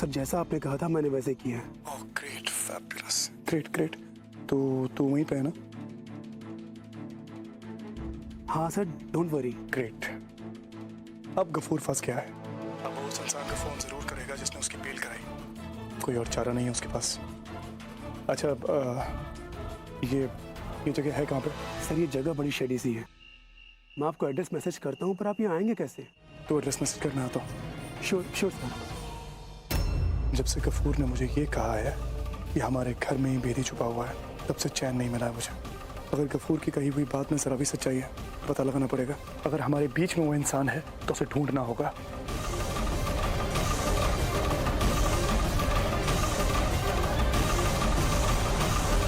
और जैसा आपने कहा था मैंने वैसे किया है। Oh great, fabulous, great great. तो तू वहीं पे है ना? हाँ सर, डोंट वरी। ग्रेट। अब गफूर फंस गया है। अब वो उस इंसान का फोन जरूर करेगा जिसने उसकी बेल कराई। कोई और चारा नहीं है उसके पास। अच्छा ये जगह है कहाँ पे? सर ये जगह बड़ी शेडी सी है। मैं आपको एड्रेस मैसेज करता हूँ, पर आप यहाँ आएंगे कैसे? तो एड्रेस मैसेज करना आता हूँ। Sure sure sir. जब से गफूर ने मुझे ये कहा है कि हमारे घर में ही भेदी छुपा हुआ है, तब से चैन नहीं मिला है मुझे। अगर गफूर की कही हुई बात में जरा भी सच्चाई है, पता लगाना पड़ेगा। अगर हमारे बीच में वो इंसान है तो उसे ढूंढना होगा।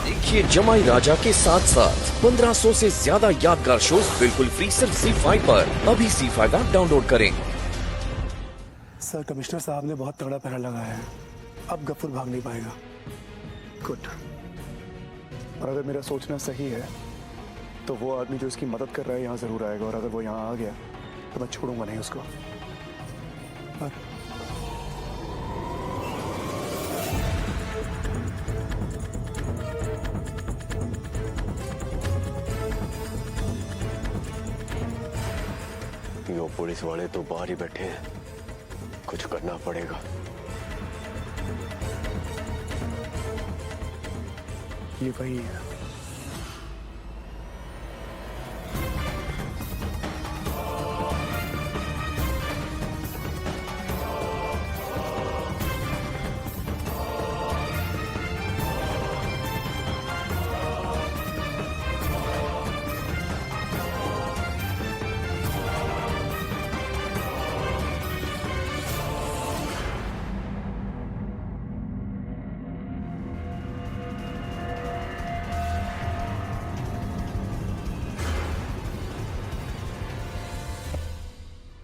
देखिए जमाई राजा के साथ साथ 1500 से ज्यादा यादगार शोज बिल्कुल फ्री सिर्फ ZEE5 पर। अभी ZEE5 ऐप डाउनलोड करें। सर कमिश्नर साहब ने बहुत तगड़ा पहरा लगाया है, अब गफूर भाग नहीं पाएगा। गुड। और अगर मेरा सोचना सही है तो वो आदमी जो इसकी मदद कर रहा है यहाँ जरूर आएगा, और अगर वो यहाँ आ गया तो मैं छोड़ूंगा नहीं उसको। पर यो पुलिस वाले तो बाहर ही बैठे हैं, कुछ करना पड़ेगा। ये वही है।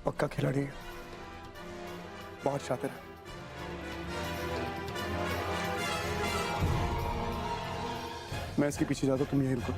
पक्का खिलाड़ी है, बहुत शातिर है। मैं इसके पीछे जाता हूं, तुम यहीं रुको।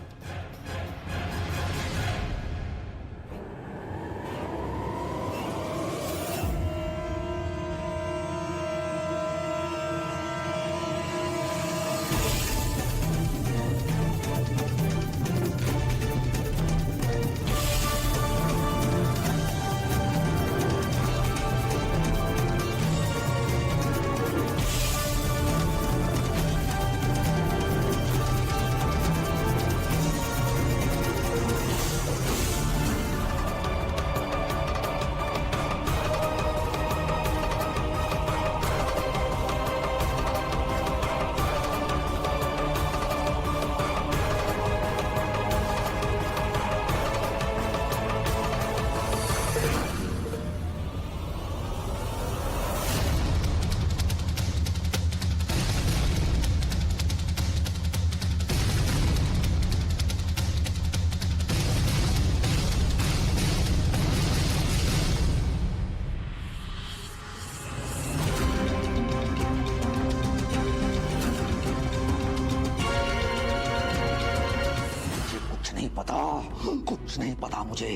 कुछ नहीं पता मुझे।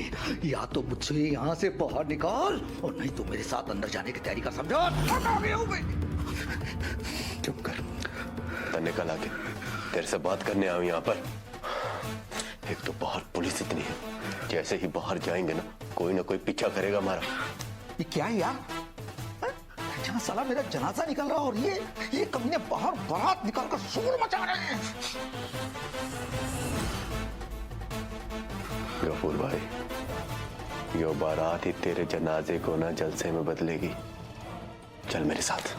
या तो मुझे यहाँ से बाहर निकाल, और नहीं तो मेरे साथ अंदर जाने की तैयारी कर। समझो? चुप कर, तो निकल आके तेरे से बात करने आऊं यहाँ पर। एक तो बाहर पुलिस इतनी है, जैसे ही बाहर जाएंगे ना कोई कोई पीछा करेगा हमारा। ये क्या है यार? जहाँ साला मेरा जनाजा निकल रहा, और ये कमीने बाहर बारात निकाल कर शोर मचा रहे हैं। गफूर भाई, यो बारात ही तेरे जनाजे को ना जलसे में बदलेगी। चल मेरे साथ।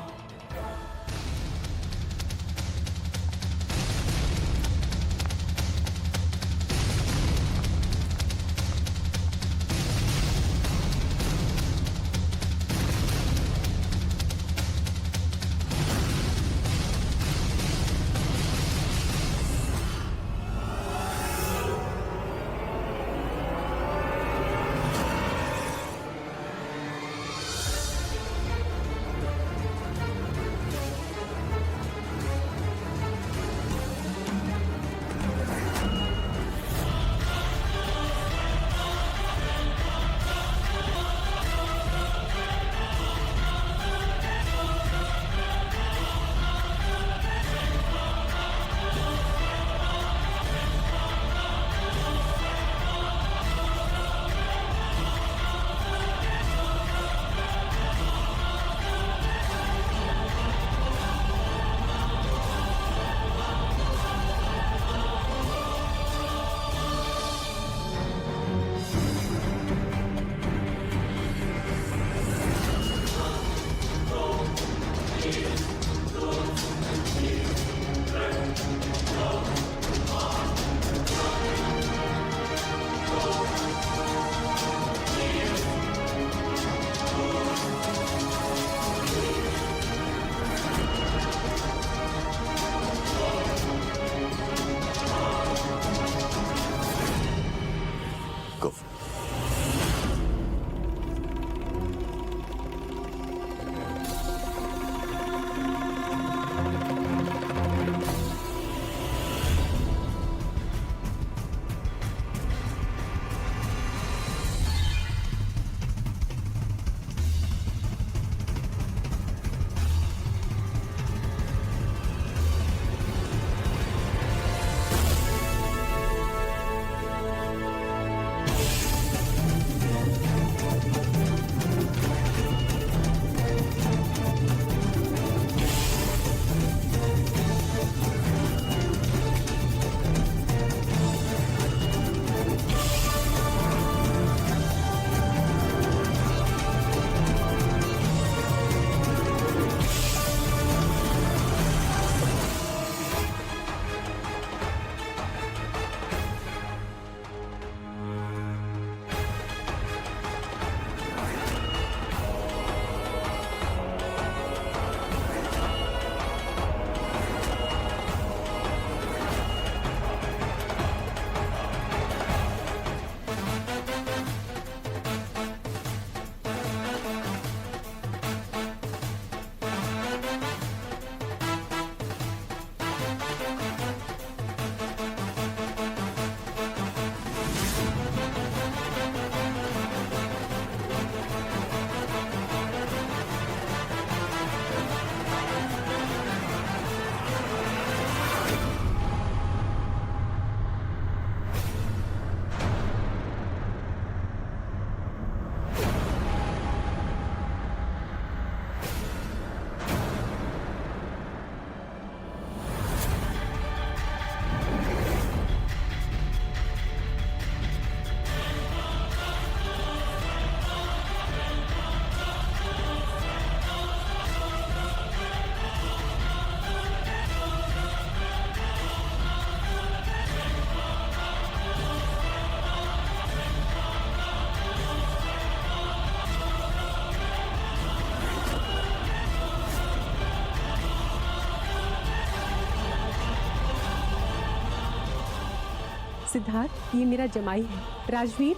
सिद्धार्थ, ये मेरा जमाई है राजवीर।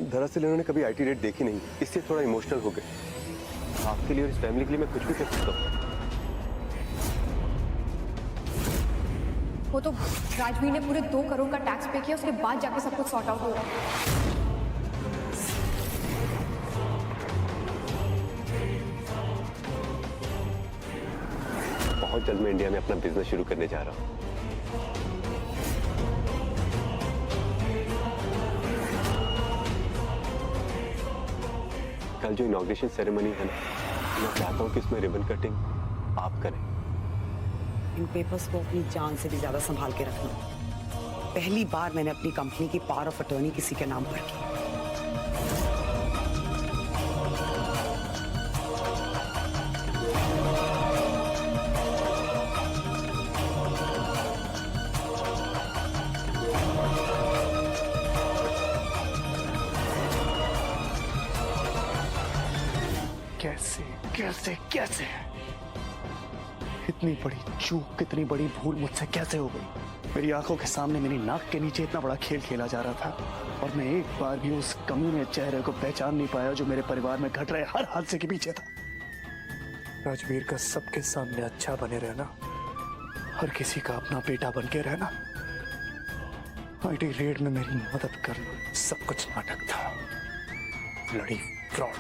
दरअसल इन्होंने कभी आईटी रेट देखी नहीं, इससे थोड़ा इमोशनल हो गए। आपके लिए और इस फैमिली के लिए मैं कुछ भी कर सकता हूँ। वो तो राजवीर ने पूरे 2 करोड़ का टैक्स पे किया, उसके बाद जाके सब कुछ सॉर्ट आउट हुआ। बहुत जल्द मैं इंडिया में अपना बिजनेस शुरू करने जा रहा हूँ। कल जो इनॉग्रेशन सेरेमनी है ना, मैं चाहता हूँ कि इसमें रिबन कटिंग आप करें। इन पेपर्स को अपनी जान से भी ज्यादा संभाल के रखना। पहली बार मैंने अपनी कंपनी की पावर ऑफ अटॉर्नी किसी के नाम पर की। कैसे कैसे कैसे इतनी बड़ी चूक, इतनी बड़ी भूल मुझसे कैसे हो गई? मेरी आंखों के सामने मेरी नाक के नीचे इतना बड़ा खेल खेला जा रहा था और मैं एक बार भी उस कमीने चेहरे को पहचान नहीं पाया जो मेरे परिवार में घट रहे हर हादसे के पीछे था। राजवीर का सबके सामने अच्छा बने रहना, हर किसी का अपना बेटा बन के रहना, आईटी रेड में मेरी मदद करना, सब कुछ नाटक था। Bloody fraud.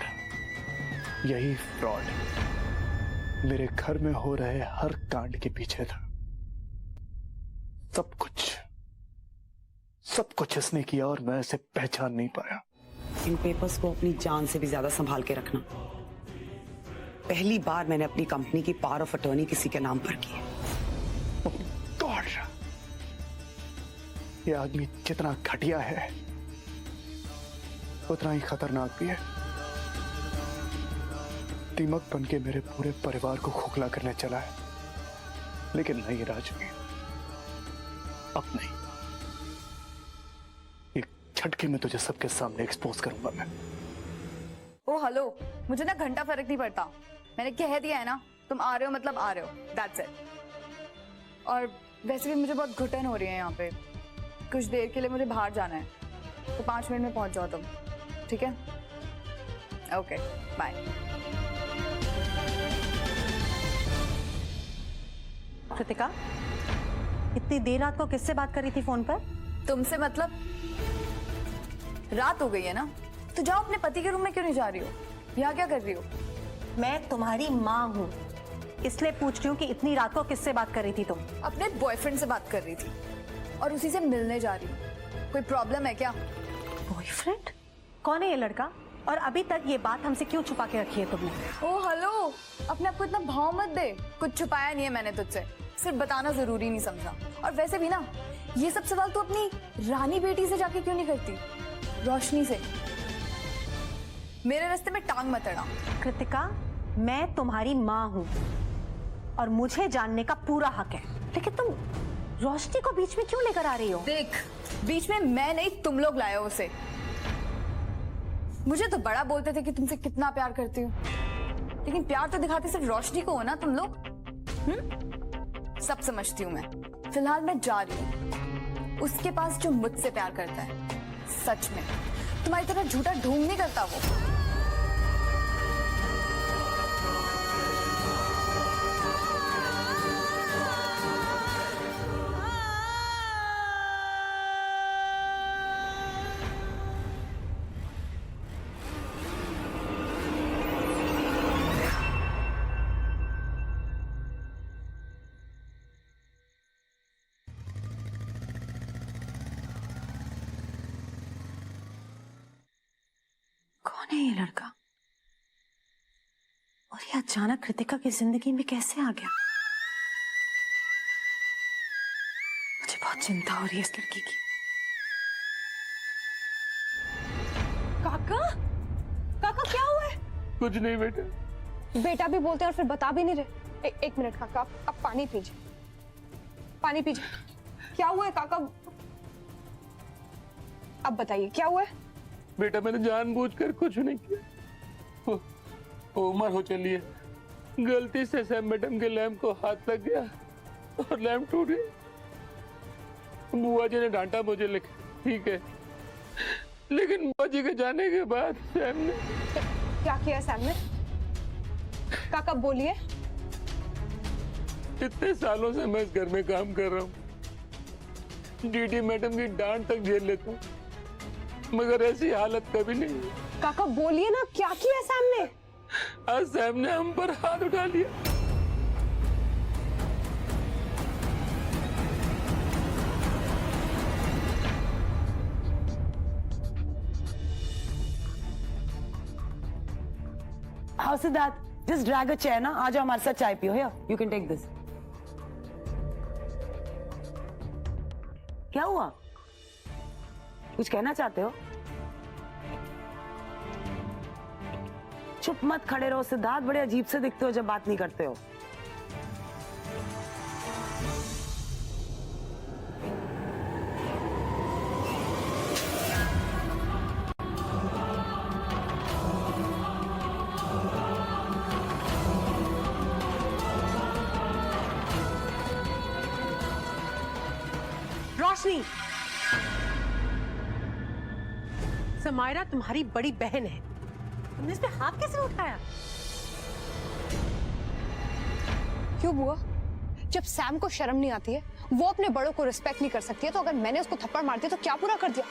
यही फ्रॉड मेरे घर में हो रहे हर कांड के पीछे था। सब कुछ इसने किया और मैं इसे पहचान नहीं पाया। इन पेपर्स को अपनी जान से भी ज्यादा संभाल के रखना। पहली बार मैंने अपनी कंपनी की पावर ऑफ अटॉर्नी किसी के नाम पर की। गॉड, ये आदमी जितना घटिया है उतना ही खतरनाक भी है। दीमक बन के मेरे पूरे परिवार को खोखला करने चला है। लेकिन नहीं राजवीर, अब नहीं। एक झटके में तुझे सबके सामने एक्सपोज करूंगा मैं। ओ हेलो, मुझे ना घंटा फर्क नहीं पड़ता। मैंने कह दिया है ना, तुम आ रहे हो मतलब आ रहे हो, दैट्स इट। और वैसे भी मुझे बहुत घुटन हो रही है यहाँ पे। कुछ देर के लिए मुझे बाहर जाना है, तो 5 मिनट में पहुंच जाओ तुम, ठीक है? Okay, bye. कृतिका, इतनी देर रात को किससे बात कर रही थी फोन पर? तुमसे मतलब? रात हो गई है ना, तो जाओ अपने पति के रूम में क्यों नहीं जा रही हो? यहाँ क्या कर रही हो? मैं तुम्हारी माँ हूँ, इसलिए पूछ रही हूँ कि इतनी रात को किससे बात कर रही थी तुम? अपने बॉयफ्रेंड से बात कर रही थी और उसी से मिलने जा रही हूँ। कोई प्रॉब्लम है क्या? बॉयफ्रेंड? कौन है ये लड़का? और अभी तक ये बात हमसे क्यों छुपा के रखी है तुमने? ओ हेलो, अपने आप को इतना भाव मत दे। कुछ छुपाया नहीं है मैंने तुझसे, सिर्फ बताना जरूरी नहीं समझा। और वैसे भी ना, ये सब सवाल तू अपनी रानी बेटी से जाके क्यों नहीं करती, रोशनी से? मेरे रास्ते में टांग मत अड़ा। कृतिका, मैं तुम्हारी माँ हूँ और मुझे जानने का पूरा हक है, लेकिन तुम रोशनी को बीच में क्यों लेकर आ रही हो? देख, बीच में मैं नहीं, तुम लोग लाए हो उसे। मुझे तो बड़ा बोलते थे कि तुमसे कितना प्यार करती हूँ, लेकिन प्यार तो दिखाते सिर्फ रोशनी को हो ना तुम लोग। सब समझती हूँ मैं। फिलहाल मैं जा रही हूँ उसके पास जो मुझसे प्यार करता है। सच में तुम्हारी तरह झूठा ढोंग नहीं करता वो। कौन है ये लड़का? और ये अचानक कृतिका की जिंदगी में कैसे आ गया? मुझे बहुत चिंता हो रही है इस लड़की की। काका, काका क्या हुआ है? कुछ नहीं बेटा। बेटा भी बोलते हैं और फिर बता भी नहीं रहे। एक मिनट काका, आप पानी पीजिए, पानी पीजिए। क्या हुआ है काका? अब बताइए क्या हुआ है? बेटा मैंने जानबूझकर कुछ नहीं किया। उम्र हो चली है, गलती से सैम मैडम के लैंप को हाथ लग गया और लैंप टूट गया। बुआ जी ने डांटा मुझे, लेकिन ठीक है, लेकिन बुआ जी के जाने के बाद सैम ने क्या किया सैम ने? काका बोलिए। इतने सालों से मैं इस घर में काम कर रहा हूँ, डीडी मैडम की डांट तक झेल लेता हूँ, मगर ऐसी हालत कभी नहीं हुई। काका बोलिए ना, क्या किया सैम ने? आज सैम ने हम पर हाथ उठा लिया। How Siddharth? Just drag a chair ना, आ जाओ हमारे साथ चाय पियो। Here, you can take this. क्या हुआ? कुछ कहना चाहते हो? चुप मत खड़े रहो सिद्धार्थ, बड़े अजीब से दिखते हो जब बात नहीं करते हो। रोशनी, समायरा तुम्हारी बड़ी बहन है, तुमने इस पे हाथ कैसे उठाया? क्यों बुआ? जब सैम को शर्म नहीं आती है, वो अपने बड़ों को रिस्पेक्ट नहीं कर सकती है, तो अगर मैंने उसको थप्पड़ मार दिया तो क्या पूरा कर दिया?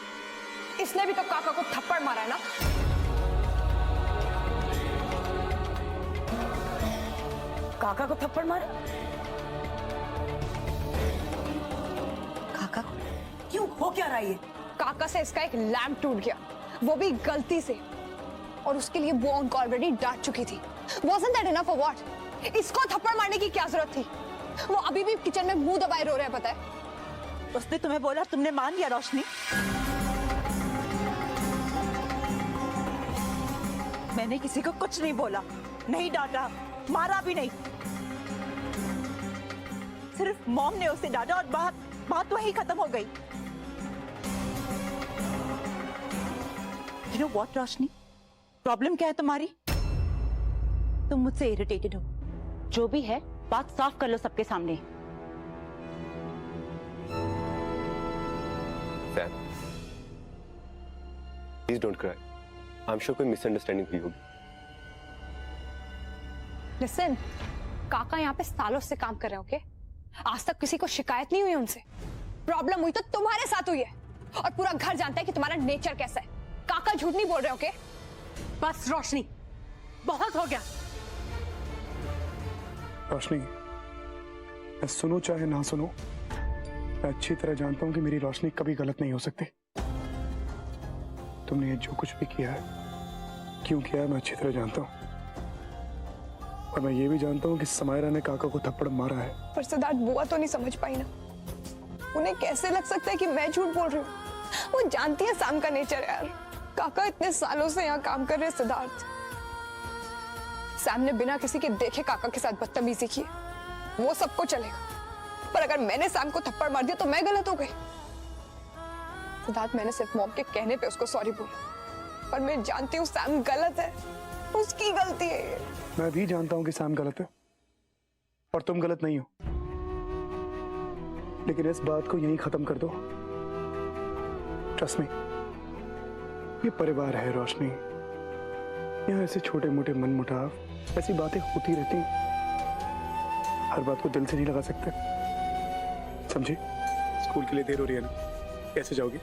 इसने भी तो काका को थप्पड़ मारा है ना। काका को थप्पड़ मारा? काका को? क्यों, हो क्या रहा है ये? काका से इसका एक लैम्प टूट गया, वो भी गलती से, और उसके लिए वो उनको ऑलरेडी डांट चुकी थी। Wasn't that enough for what? इसको थप्पड़ मारने की क्या जरूरत थी? वो अभी भी किचन में मुंह दबाए रो रहे हैं, पता है? उसने तुम्हें बोला, तुमने मान लिया रोशनी? मैंने किसी को कुछ नहीं बोला, नहीं डांटा, मारा भी नहीं। सिर्फ मॉम ने उसे डांटा और बात वहीं खत्म हो गई। You know what, Roshni? Problem क्या है तुम्हारी? तुम मुझसे इरिटेटेड हो। जो भी है, बात साफ कर लो सबके सामने। Sam, please don't cry. I am sure कोई मिसअंडरस्टैंडिंग हुई होगी। लिसन, काका यहाँ पे सालों से काम कर रहे हैं, ओके? आज तक किसी को शिकायत नहीं हुई उनसे। प्रॉब्लम हुई तो तुम्हारे साथ हुई है, और पूरा घर जानता है कि तुम्हारा नेचर कैसा है। काका झूठ नहीं बोल रहे, ओके? बस रोशनी, बहुत हो गया। रोशनी, मैं सुनो चाहे ना सुनो, मैं अच्छी तरह जानता हूं कि मेरी रोशनी कभी गलत नहीं हो सकती। तुमने ये जो कुछ भी किया है, क्यों किया है, मैं अच्छी तरह जानता हूं। और मैं ये भी जानता हूं कि समायरा ने काका को थप्पड़ मारा है। पर सिद्धार्थ, बुआ तो नहीं समझ पाई ना। उन्हें कैसे लग सकता है कि मैं झूठ बोल रही हूँ? वो जानती है सैम का नेचर यार। काका इतने सालों से यहाँ काम कर रहे हैं सिद्धार्थ। सैम ने बिना किसी के देखे काका के साथ बदतमीजी की, वो सबको चलेगा। पर अगर मैंने सैम को थप्पड़ मार दिया तो मैं गलत हो गई। सिद्धार्थ, मैंने सिर्फ मॉम के कहने पे उसको सॉरी बोला, पर मैं जानती हूँ सैम गलत है, उसकी गलती है ये। मैं भी जानता हूं कि सैम गलत है और तुम गलत नहीं हो, लेकिन इस बात को यहीं खत्म कर दो। ट्रस्ट मी, ये परिवार है रोशनी। यहाँ ऐसे छोटे मोटे मनमुटाव, ऐसी बातें होती रहती हैं। हर बात को दिल से नहीं लगा सकते, समझी? स्कूल के लिए देर हो रही है ना, कैसे जाओगी?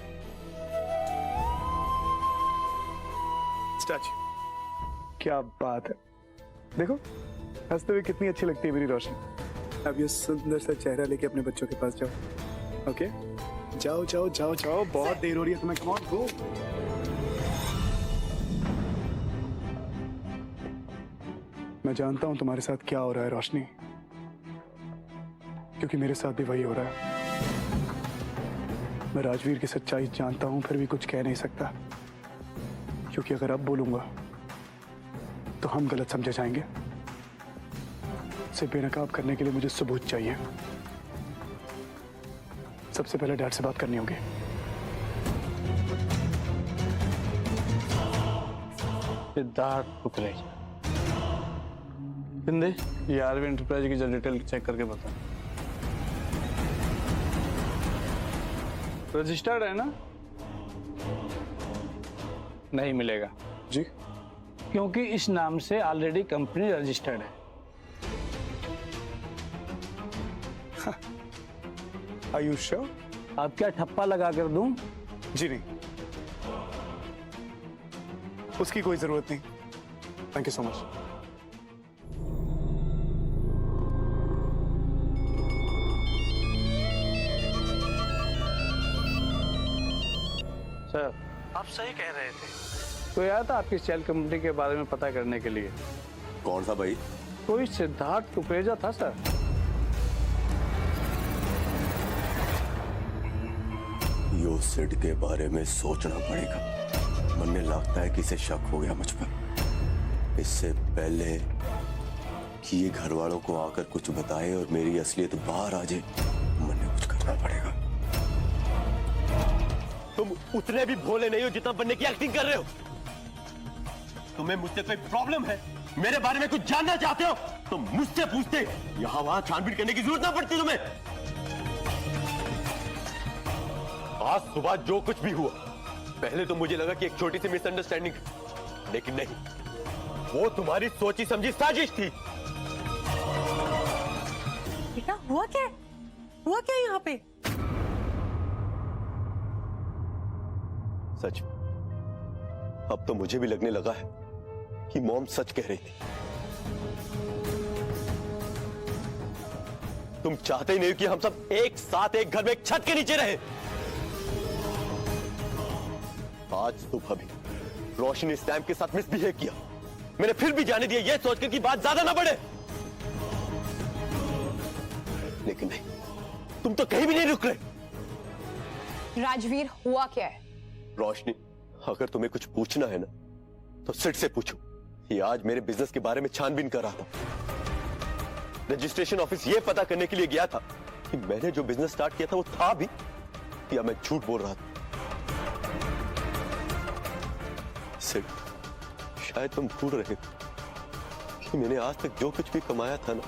स्टार्ट। क्या बात है, देखो हंसते हुए कितनी अच्छी लगती है मेरी रोशनी। अब ये सुंदर सा चेहरा लेके अपने बच्चों के पास जाओ। ओके, जाओ जाओ जाओ जाओ, बहुत देर हो रही है तुम्हें। कम ऑन, गो। मैं जानता हूं तुम्हारे साथ क्या हो रहा है रोशनी, क्योंकि मेरे साथ भी वही हो रहा है। मैं राजवीर की सच्चाई जानता हूं, फिर भी कुछ कह नहीं सकता, क्योंकि अगर अब बोलूंगा तो हम गलत समझे जाएंगे। उसे बेनकाब करने के लिए मुझे सबूत चाहिए। सबसे पहले डैड से बात करनी होगी। सिद्धार्थ कुकरेजा, हिंदी ये आरवी एंटरप्राइज की जो डिटेल चेक करके बता। रजिस्टर्ड है ना? नहीं मिलेगा जी? क्योंकि इस नाम से ऑलरेडी कंपनी रजिस्टर्ड है। Are you sure? आप क्या ठप्पा लगा कर दूं? जी नहीं, उसकी कोई जरूरत नहीं। Thank you so much. Sir, आप सही कह रहे थे। तो आया था आपकी सेल कंपनी के बारे में पता करने के लिए। कौन सा भाई? कोई सिद्धार्थ कुकरेजा था सर। यो सिड के बारे में सोचना पड़ेगा। मुझे लगता है कि इसे शक हो गया मुझ पर। इससे पहले कि ये घर वालों को आकर कुछ बताए और मेरी असलियत बाहर आ जाए, मुझे कुछ करना पड़ेगा। तुम उतने भी भोले नहीं हो जितना बनने की एक्टिंग कर रहे हो। तुम्हें मुझसे कोई प्रॉब्लम है, मेरे बारे में कुछ जानना चाहते हो तो मुझसे पूछते। यहां वहां छानबीन करने की जरूरत ना पड़ती तुम्हें। आज सुबह जो कुछ भी हुआ, पहले तो मुझे लगा कि एक छोटी सी मिसअंडरस्टैंडिंग, लेकिन नहीं, वो तुम्हारी सोची समझी साजिश थी। बेटा हुआ क्या? हुआ क्या यहाँ पे? सच, अब तो मुझे भी लगने लगा है कि मॉम सच कह रही थी। तुम चाहते ही नहीं कि हम सब एक साथ एक घर में एक छत के नीचे रहे। आज सुबह भी रोशनी सैम के साथ मिसबिहेव किया। मैंने फिर भी जाने दिया यह सोचकर कि बात ज्यादा ना बढ़े, लेकिन नहीं, तुम तो कहीं भी नहीं रुक रहे। राजवीर, हुआ क्या है? रोशनी, अगर तुम्हें कुछ पूछना है ना तो सिड से पूछो। ये आज मेरे बिजनेस के बारे में छानबीन कर रहा था। रजिस्ट्रेशन ऑफिस ये पता करने के लिए गया था कि मैंने जो बिजनेस स्टार्ट किया था वो था भी या मैं झूठ बोल रहा था। सिड, शायद तुम भूल रहे हो कि मैंने आज तक जो कुछ भी कमाया था ना,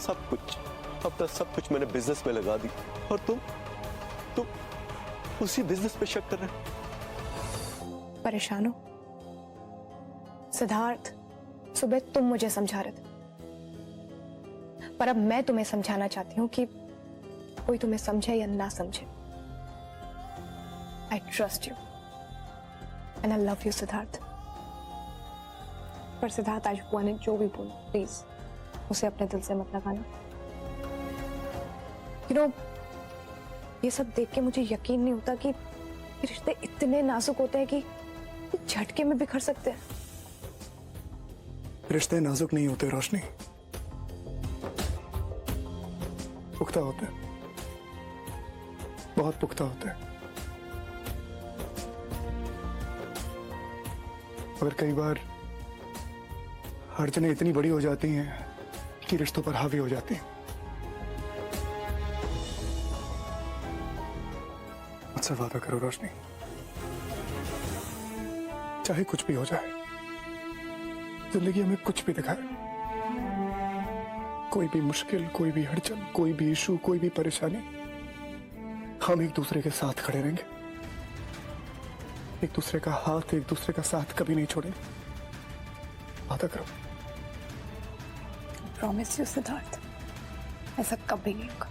सब कुछ, अपना सब कुछ मैंने बिजनेस में लगा दी, और तुम उसी बिजनेस पे शक कर रहे हो। परेशान हो? सिद्धार्थ, सुबह तुम मुझे समझा रहे थे, पर अब मैं तुम्हें समझाना चाहती हूं कि कोई तुम्हें समझे या ना समझे, I trust you and I love you Siddharth. पर सिद्धार्थ, आज बुआ ने जो भी बोला, प्लीज उसे अपने दिल से मत लगाना। यू नो, ये सब देख के मुझे यकीन नहीं होता कि रिश्ते इतने नाजुक होते हैं कि झटके में बिखर सकते हैं। रिश्ते नाजुक नहीं होते रोशनी, पुख्ता होते हैं, बहुत पुख्ता होते हैं। मगर कई बार अड़चनें इतनी बड़ी हो जाती हैं कि रिश्तों पर हावी हो जाती हैं। मुझसे वादा करो रोशनी, चाहे कुछ भी हो जाए, जिंदगी हमें कुछ भी दिखाए, कोई भी मुश्किल, कोई भी अड़चन, कोई भी इशू, कोई भी परेशानी, हम एक दूसरे के साथ खड़े रहेंगे। एक दूसरे का हाथ, एक दूसरे का साथ कभी नहीं छोड़ेंगे। वादा करो। प्रॉमिस यू सिद्धार्थ, ऐसा कभी नहीं होगा।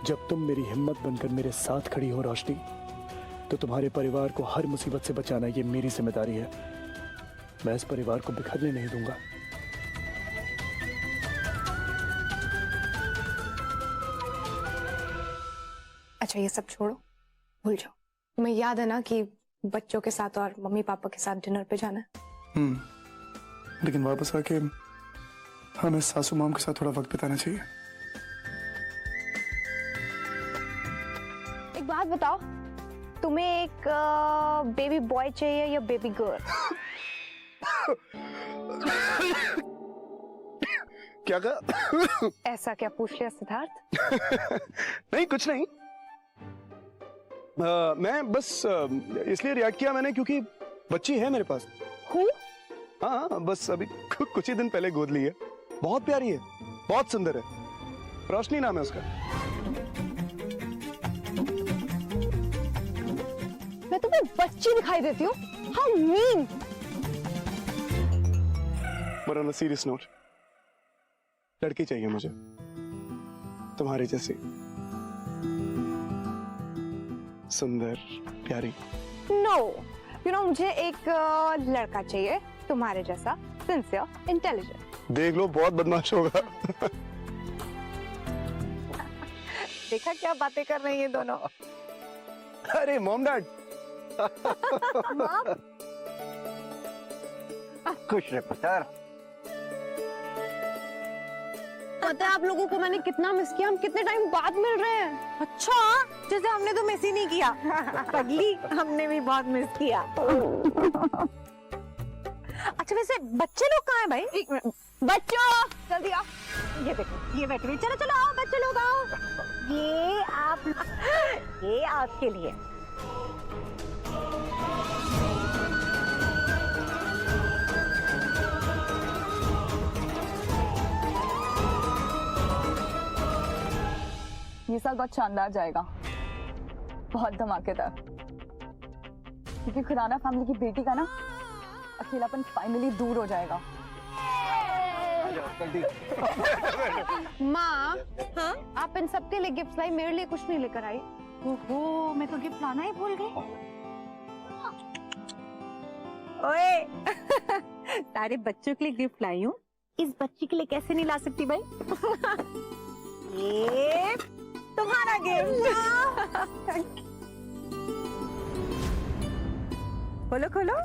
जब तुम मेरी हिम्मत बनकर मेरे साथ खड़ी हो रोशनी, तो तुम्हारे परिवार को हर मुसीबत से बचाना ये मेरी जिम्मेदारी है। मैं इस परिवार को बिखरने नहीं दूंगा। अच्छा, ये सब छोड़ो, भूल जाओ। तुम्हें याद है ना कि बच्चों के साथ और मम्मी पापा के साथ डिनर पे जाना है? लेकिन वापस आके हमें सासू माम के साथ थोड़ा वक्त बिताना चाहिए। एक बात बताओ, तुम्हें एक बेबी बॉय चाहिए या बेबी गर्ल? क्या कहा? ऐसा क्या पूछ लिया सिद्धार्थ? नहीं, कुछ नहीं। मैं बस इसलिए रिएक्ट किया मैंने क्योंकि बच्ची है मेरे पास। हाँ, बस अभी कुछ ही दिन पहले गोद ली है। बहुत प्यारी है, बहुत सुंदर है। रोशनी नाम है उसका। मैं तुम्हें बच्ची दिखाई देती हूँ? How mean. पर ऑन अ सीरियस नोट, लड़की चाहिए मुझे तुम्हारी जैसी, सुंदर, प्यारी। नो, यू नो मुझे एक लड़का चाहिए तुम्हारे जैसा, सिंसियर, इंटेलिजेंट। देख लो, बहुत बदमाश होगा। देखा क्या बातें कर रही हैं दोनों। अरे मॉम डैड। खुश रहे पुत्र। पता है आप लोगों को मैंने कितना मिस किया, हम कितने टाइम बाद मिल रहे हैं। अच्छा, जैसे हमने तो मिस ही नहीं किया। पगली, हमने भी बहुत मिस किया। अच्छा वैसे बच्चे लोग कहाँ हैं भाई? एक मिनट, बच्चों जल्दी आओ। ये देखो, ये बैठे हुए। चलो चलो आओ बच्चे लोग आओ। ये आपके लिए। ये साल बहुत शानदार जाएगा, बहुत धमाकेदार, क्योंकि खुराना फैमिली की बेटी का ना अकेलापन फाइनली दूर हो जाएगा। माँ, हाँ? आप इन सबके लिए गिफ्ट लाई, मेरे लिए कुछ नहीं लेकर आई। ओहो, मैं तो गिफ्ट लाना ही भूल गई। ओए, सारे बच्चों के लिए गिफ्ट लाई हूँ, इस बच्ची के लिए कैसे नहीं ला सकती भाई? ये तुम्हारा गिफ्ट। खोलो खोलो।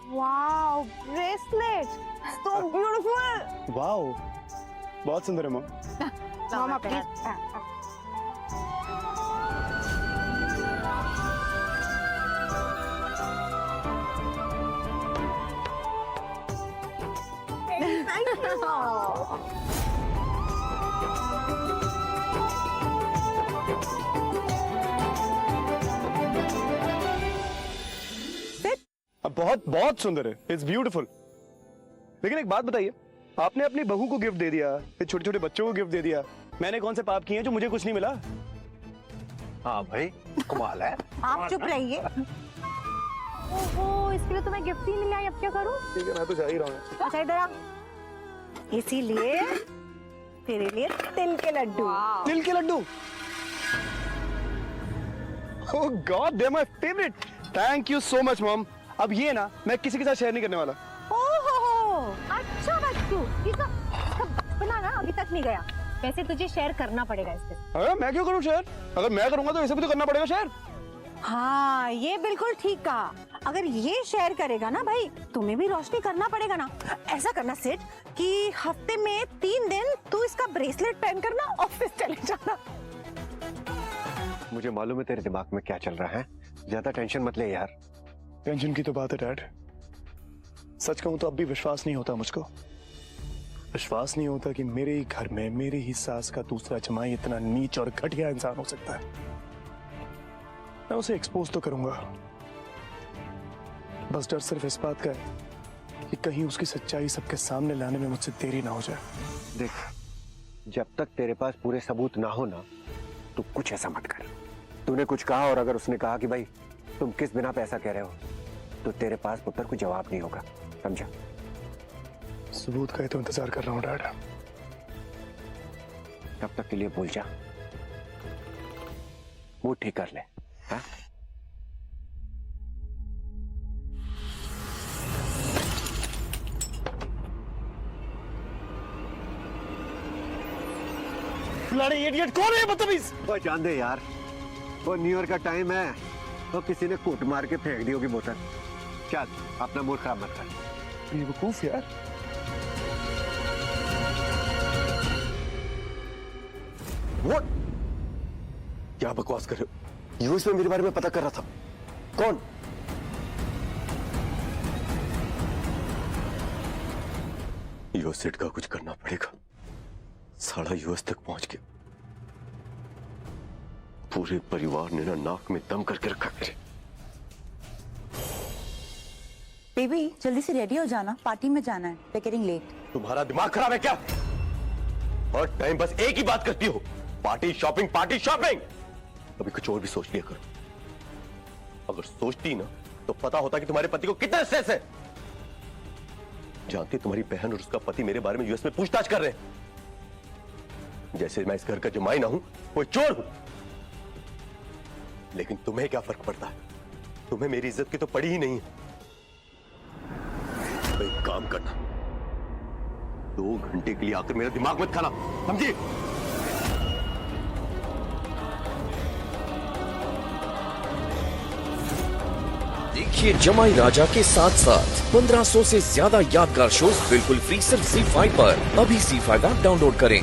Wow, bracelet, so beautiful. Wow, बहुत सुंदर है मॉम। Mama please. बहुत बहुत सुंदर है, इट्स ब्यूटीफुल। लेकिन एक बात बताइए, आपने अपनी बहू को गिफ्ट दे दिया, फिर छोटे छोटे बच्चों को गिफ्ट दे दिया, मैंने कौन से पाप किए हैं जो मुझे कुछ नहीं मिला? हाँ भाई, कमाल है। आप चुप रहिए। ओहो, इसके लिए तो मैं गिफ्ट ही नहीं लाई, अब क्या करूं? ठीक है, मैं तो जा ही रहा हूँ। अच्छा इधर आ। इसीलिए तेरे लिए तिल के लड्डू। तिल के लड्डू? Oh god, they are my favourite. Thank you so much mom. अब ये ना मैं किसी के साथ शेयर नहीं करने वाला। ओहो, अच्छा बच्चू, इसका बचपना ना अभी तक नहीं गया। वैसे तुझे शेयर करना पड़ेगा इससे। अरे मैं क्यों करूं शेयर? अगर मैं करूंगा तो इसे भी तो करना पड़ेगा शेयर। हाँ, ये बिल्कुल ठीक कहा। अगर ये शेयर करेगा ना भाई, तुम्हें भी रोशनी करना पड़ेगा ना। ऐसा करना सेठ कि हफ्ते में 3 दिन तू इसका ब्रेसलेट पहन कर ना ऑफिस चले जाना। मुझे मालूम है तेरे दिमाग में क्या चल रहा है, ज्यादा टेंशन मत ले यार। टेंशन की तो बात है डैड। सच कहूं तो अब भी विश्वास नहीं होता मुझको। विश्वास नहीं होता कि मेरे ही घर में मेरी ही सास का दूसरा जमाई इतना नीच और घटिया इंसान हो सकता है। मैं उसे एक्सपोज तो करूंगा, बस डर सिर्फ इस बात का है कि कहीं उसकी सच्चाई सबके सामने लाने में मुझसे देरी ना हो जाए। देख, जब तक तेरे पास पूरे सबूत ना हो ना, तू कुछ ऐसा मत कर। तूने कुछ कहा और अगर उसने कहा कि भाई तुम किस बिना पे ऐसा कह रहे हो, तो तेरे पास पुत्र कोई जवाब नहीं होगा, समझा? सबूत का ही तो इंतजार कर रहा हूँ डैड। तब तक के लिए भूल जा, मूड ठीक कर ले। हाँ? इडियट कौन है बदतमीज? वो जान दे यार, वो न्यू ईयर का टाइम है, तो किसी ने कूट मार के फेंक दी होगी बोतल। चल अपना मूड खराब मत कर। बेवकूफ यार। What? क्या बकवास कर रहे हो? यूएस में मेरे बारे में पता कर रहा था। कौन? यूएस सेट का कुछ करना पड़ेगा। साला यूएस तक पहुंच गया। पूरे परिवार ने ना नाक में दम करके रखा मेरे। बेबी जल्दी से रेडी हो जाना, पार्टी में जाना है, वी गेटिंग लेट। तुम्हारा दिमाग खराब है क्या? हर टाइम बस एक ही बात करती हो, पार्टी शॉपिंग पार्टी शॉपिंग। अभी कुछ और भी सोच लिया करो। अगर सोचती ना तो पता होता कि तुम्हारे पति को कितना स्ट्रेस है। जानती तुम्हारी बहन और उसका पति मेरे बारे में यूएस में पूछताछ कर रहे हैं, जैसे मैं इस घर का जमाई ना हूं, कोई चोर हूं। लेकिन तुम्हें क्या फर्क पड़ता है? तुम्हें मेरी इज्जत की तो पड़ी ही नहीं है। तो एक काम करना, 2 घंटे के लिए आकर मेरा दिमाग मत खाना, समझी? देखिए जमाई राजा के साथ साथ 1500 से ज्यादा यादगार शोज बिल्कुल फ्री सिर्फ ZEE5 पर। अभी ZEE5 ऐप डाउनलोड करें।